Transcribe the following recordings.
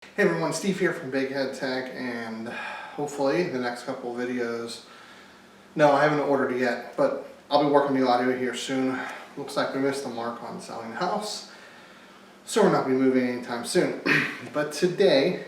Hey everyone, Steve here from Big Head Tech, and hopefully the next couple of videos, no, I haven't ordered it yet, but I'll be working the audio here soon. Looks like we missed the mark on selling the house, so we're not going to be moving anytime soon. But today,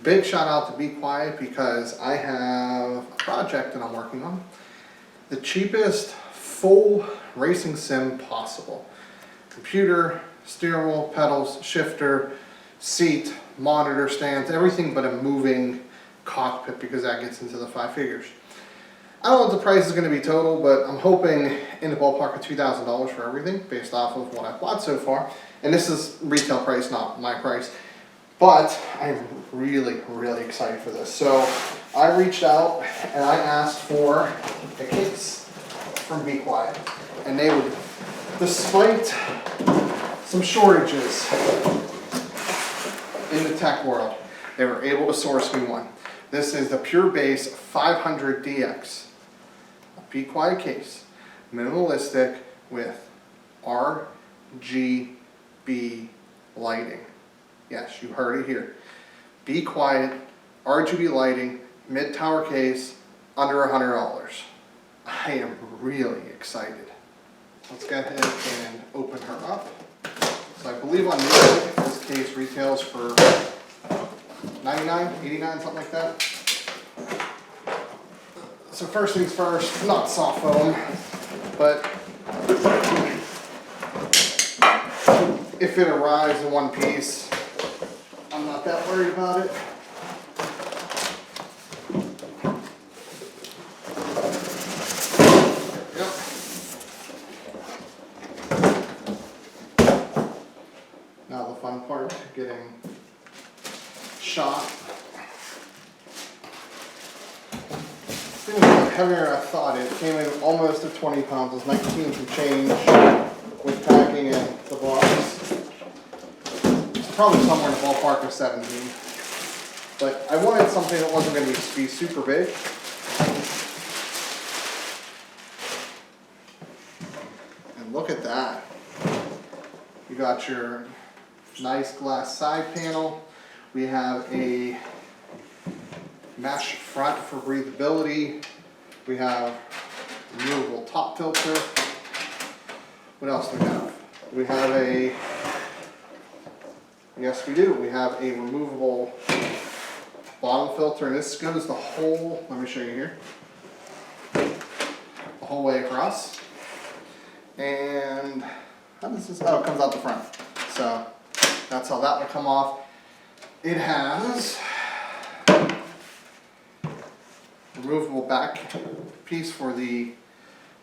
big shout out to Be Quiet because I have a project that I'm working on. The cheapest full racing sim possible. Computer, steering wheel, pedals, shifter, seat, monitor stands, everything but a moving cockpit because that gets into the 5 figures. I don't know what the price is going to be total, but I'm hoping in the ballpark of $2,000 for everything based off of what I've bought so far. And this is retail price, not my price. But I'm really excited for this. So I reached out and I asked for a case from Be Quiet. And they would, despite some shortages in the tech world, they were able to source me one. This is the Pure Base 500DX, a Be Quiet case, minimalistic with RGB lighting. Yes, you heard it here. Be Quiet, RGB lighting, mid-tower case, under $100. I am really excited. Let's go ahead and open her up. So I believe on eBay, this case retails for $99, $89, something like that. So first things first, not soft foam, but if it arrives in one piece, I'm not that worried about it. Now the fun part, getting shot. It was heavier than I thought. It came in almost at 20 pounds. It was 19 some change with packing in the box. It's probably somewhere in the ballpark of 17. But I wanted something that wasn't going to be super big. And look at that. You got your nice glass side panel. We have a mesh front for breathability. We have removable top filter. What else do we have? We have a, yes we do, we have a removable bottom filter, and this goes the whole, let me show you here, the whole way across. And how does this, oh, it comes out the front. So that's how that will come off. It has removable back piece for the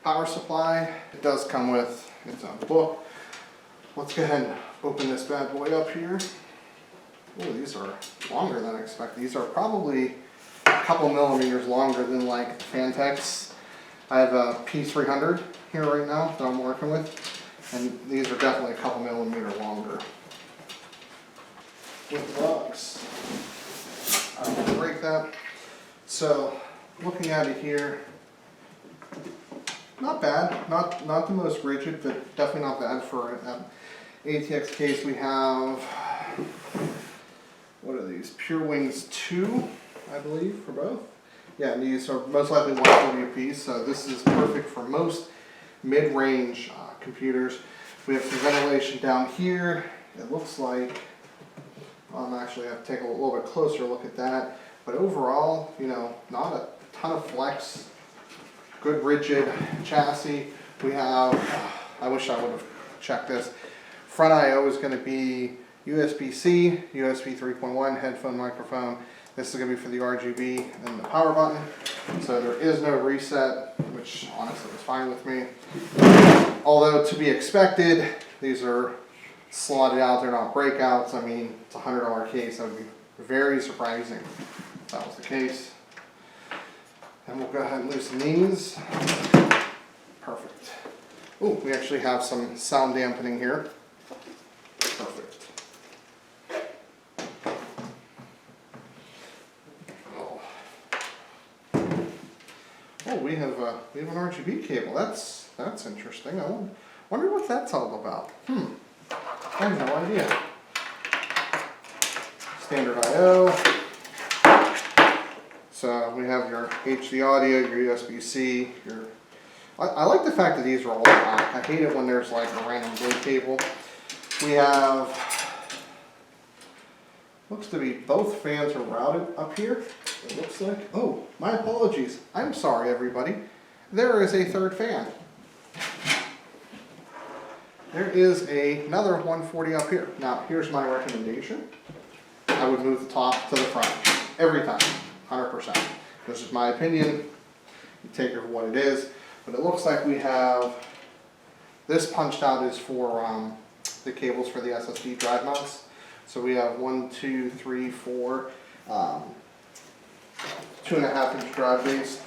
power supply. It does come with its own book. Let's go ahead and open this bad boy up here. Oh, these are longer than I expected. These are probably a couple millimeters longer than like Fantex. I have a P300 here right now that I'm working with, and these are definitely a couple millimeter longer. With the box, I'm going to break that. So, looking at it here, not bad, not the most rigid, but definitely not bad for an ATX case. We have, what are these? Pure Wings 2, I believe, for both. Yeah, and these are most likely 140 a piece, so this is perfect for most mid-range computers. We have some ventilation down here. It looks like, actually I have to take a little bit closer look at that. But overall, you know, not a ton of flex, good rigid chassis. We have, I wish I would have checked this. Front I/O is going to be USB-C, USB 3.1, headphone, microphone. This is going to be for the RGB and the power button. So there is no reset, which honestly is fine with me. Although to be expected, these are slotted out, they're not breakouts. I mean, it's a $100 case. That would be very surprising if that was the case. And we'll go ahead and loosen these. Perfect. Oh, we actually have some sound dampening here. Perfect. Oh, we have an RGB cable. That's interesting. I wonder what that's all about. I have no idea. standard I/O. So we have your HD audio, your USB-C, your... I like the fact that these are all black. I hate it when there's like a random blue cable. We have, looks to be both fans are routed up here. It looks like, oh, my apologies. I'm sorry, everybody. There is a third fan. There is another 140 up here. Now, here's my recommendation. I would move the top to the front every time, 100%. This is my opinion. You take it for what it is. But it looks like we have, this punched out is for the cables for the SSD drive mounts. So we have 1, 2, 3, 4, 2.5 inch drive base.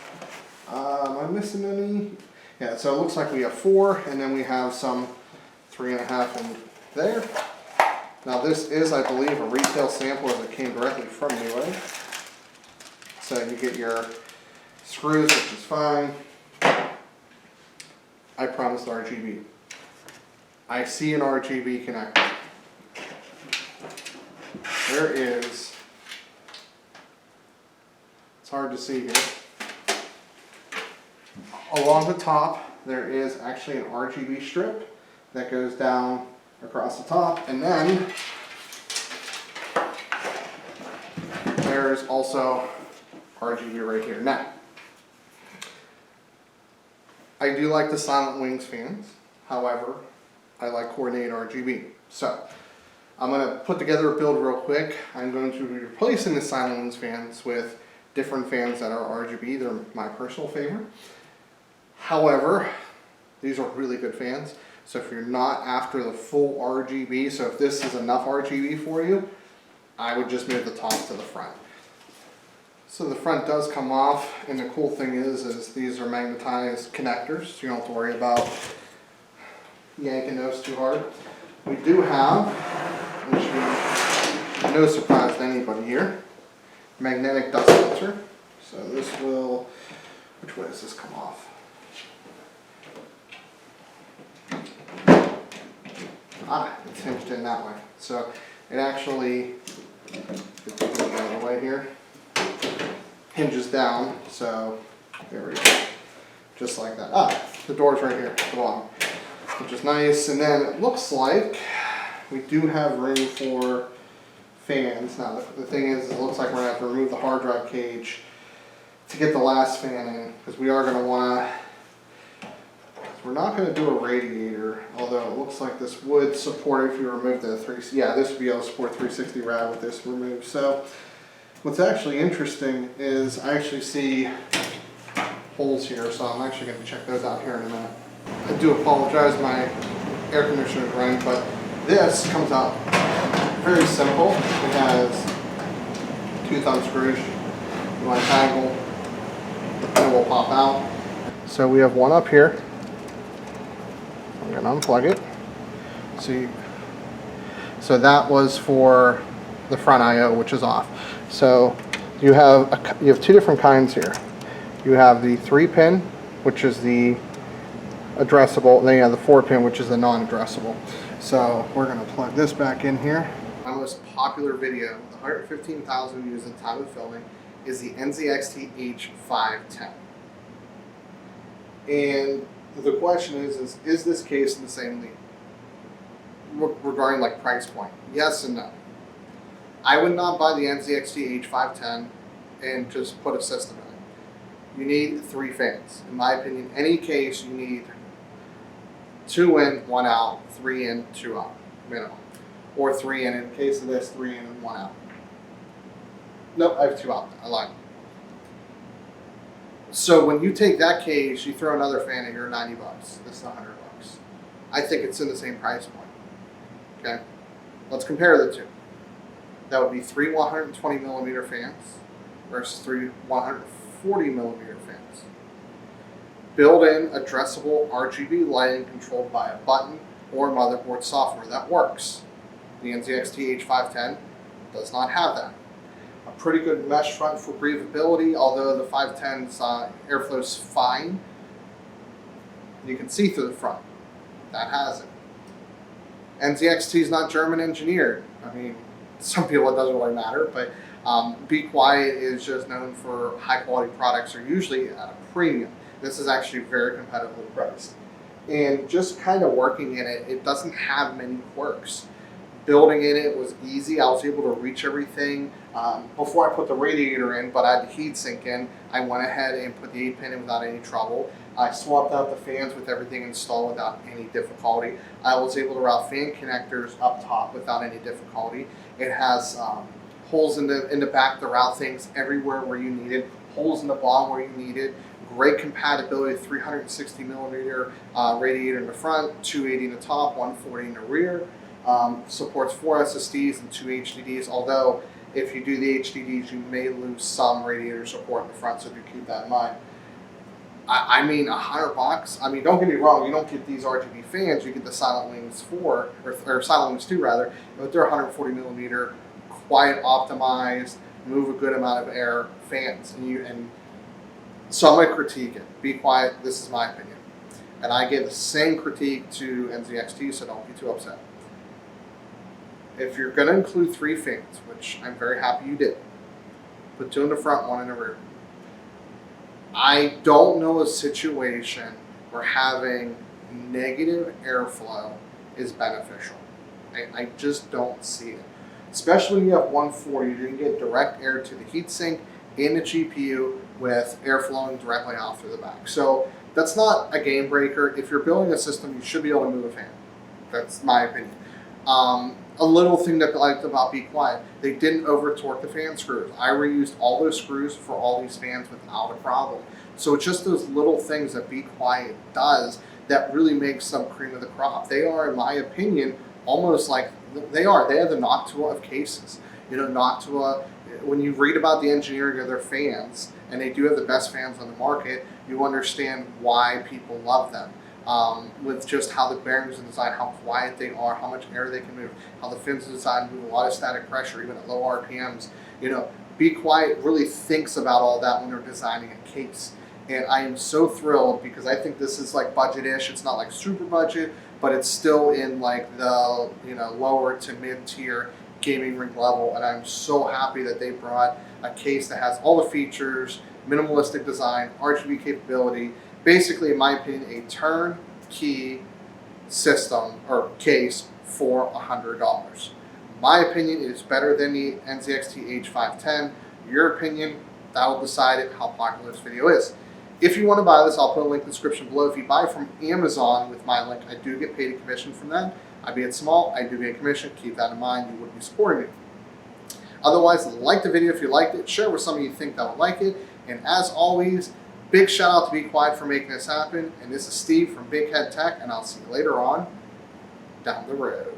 Am I missing any? Yeah, so it looks like we have 4, and then we have some 3.5 in there. Now this is, I believe, a retail sample as it came directly from Newegg. So you get your screws, which is fine. I promised RGB. I see an RGB connector. There is, it's hard to see here. Along the top, there is actually an RGB strip that goes down across the top, and then there's also RGB right here. Now, I do like the Silent Wings fans, however, I like coordinated RGB. So, I'm going to put together a build real quick. I'm going to be replacing the Silent Wings fans with different fans that are RGB. They're my personal favorite. However, these are really good fans. So if you're not after the full RGB, so if this is enough RGB for you, I would just move the top to the front. So the front does come off, and the cool thing is these are magnetized connectors, so you don't have to worry about yanking those too hard. We do have, which is no surprise to anybody here, magnetic dust filter. So this will, which way does this come off? Ah, it's hinged in that way. So it actually, get the thing out of the way here, hinges down, so there we go. Just like that. Ah, the door's right here at the bottom, which is nice. And then it looks like we do have room for fans. Now the thing is, it looks like we're going to have to remove the hard drive cage to get the last fan in, because we are going to want to, we're not going to do a radiator, although it looks like this would support it if you remove the this would be able to support 360 rad with this removed. So what's actually interesting is I actually see holes here, so I'm actually going to check those out here in a minute. I do apologize, my air conditioner is running, but this comes out very simple. It has 2 thumb screws. You want to angle, and it will pop out. So we have one up here. I'm going to unplug it. So that was for the front I/O, which is off. So you have 2 different kinds here. You have the 3-pin, which is the addressable, and then you have the 4-pin, which is the non-addressable. So we're going to plug this back in here. My most popular video, with 115,000 views in time of filming, is the NZXT H510. And the question is this case in the same league? Regarding like price point, yes and no. I would not buy the NZXT H510 and just put a system in it. You need 3 fans. In my opinion, any case you need 2 in, 1 out, 3 in, 2 out, minimum. Or 3 in case of this, 3 in and 1 out. Nope, I have 2 out, I lied. So when you take that case, you throw another fan in, you're $90. This is $100. I think it's in the same price point. Okay, let's compare the 2. That would be 3 120 millimeter fans versus 3 140 millimeter fans. Built-in addressable RGB lighting controlled by a button or motherboard software that works. The NZXT H510 does not have that. A pretty good mesh front for breathability, although the 510's airflow is fine. You can see through the front. That has it. NZXT is not German engineered. I mean, some people it doesn't really matter, but Be Quiet is just known for high quality products, are usually at a premium. This is actually very competitively priced. And just kind of working in it, it doesn't have many quirks. Building in it was easy. I was able to reach everything before I put the radiator in, but I had the heat sink in. I went ahead and put the 8-pin in without any trouble. I swapped out the fans with everything installed without any difficulty. I was able to route fan connectors up top without any difficulty. It has holes in the back to route things everywhere where you need it, holes in the bottom where you need it. Great compatibility, 360 millimeter radiator in the front, 280 in the top, 140 in the rear. Supports 4 SSDs and 2 HDDs, although if you do the HDDs, you may lose some radiator support in the front, so do keep that in mind. I mean, $100. I mean, don't get me wrong, you don't get these RGB fans, you get the Silent Wings 4, or Silent Wings 2 rather, but they're 140 millimeter, quiet optimized, move a good amount of air fans. And so I'm going to critique it. Be Quiet, this is my opinion. And I give the same critique to NZXT, so don't be too upset. If you're going to include 3 fans, which I'm very happy you did, put 2 in the front, 1 in the rear. I don't know a situation where having negative airflow is beneficial. I just don't see it. Especially when you have 140, you can get direct air to the heatsink and the GPU with air flowing directly out through the back. So that's not a game breaker. If you're building a system, you should be able to move a fan. That's my opinion. A little thing that I liked about Be Quiet, they didn't over torque the fan screws. I reused all those screws for all these fans without a problem. So it's just those little things that Be Quiet does that really makes them cream of the crop. They are, in my opinion, almost like they have the Noctua of cases. You know, Noctua, when you read about the engineering of their fans, and they do have the best fans on the market, you understand why people love them. With just how the bearings are designed, how quiet they are, how much air they can move, how the fins are designed to move a lot of static pressure, even at low RPMs. You know, Be Quiet really thinks about all that when they're designing a case. And I am so thrilled because I think this is like budget-ish. It's not like super budget, but it's still in like the, you know, lower to mid-tier gaming rig level. And I'm so happy that they brought a case that has all the features, minimalistic design, RGB capability, basically, in my opinion, a turnkey system or case for $100. My opinion, it is better than the NZXT H510. Your opinion, that will decide it how popular this video is. If you want to buy this, I'll put a link in the description below. If you buy from Amazon with my link, I do get paid a commission from them. Albeit small, I do get a commission. Keep that in mind. You would be supporting me. Otherwise, like the video if you liked it. Share with somebody you think that would like it. And as always, big shout out to Be Quiet for making this happen. And this is Steve from Big Head Tech, and I'll see you later on down the road.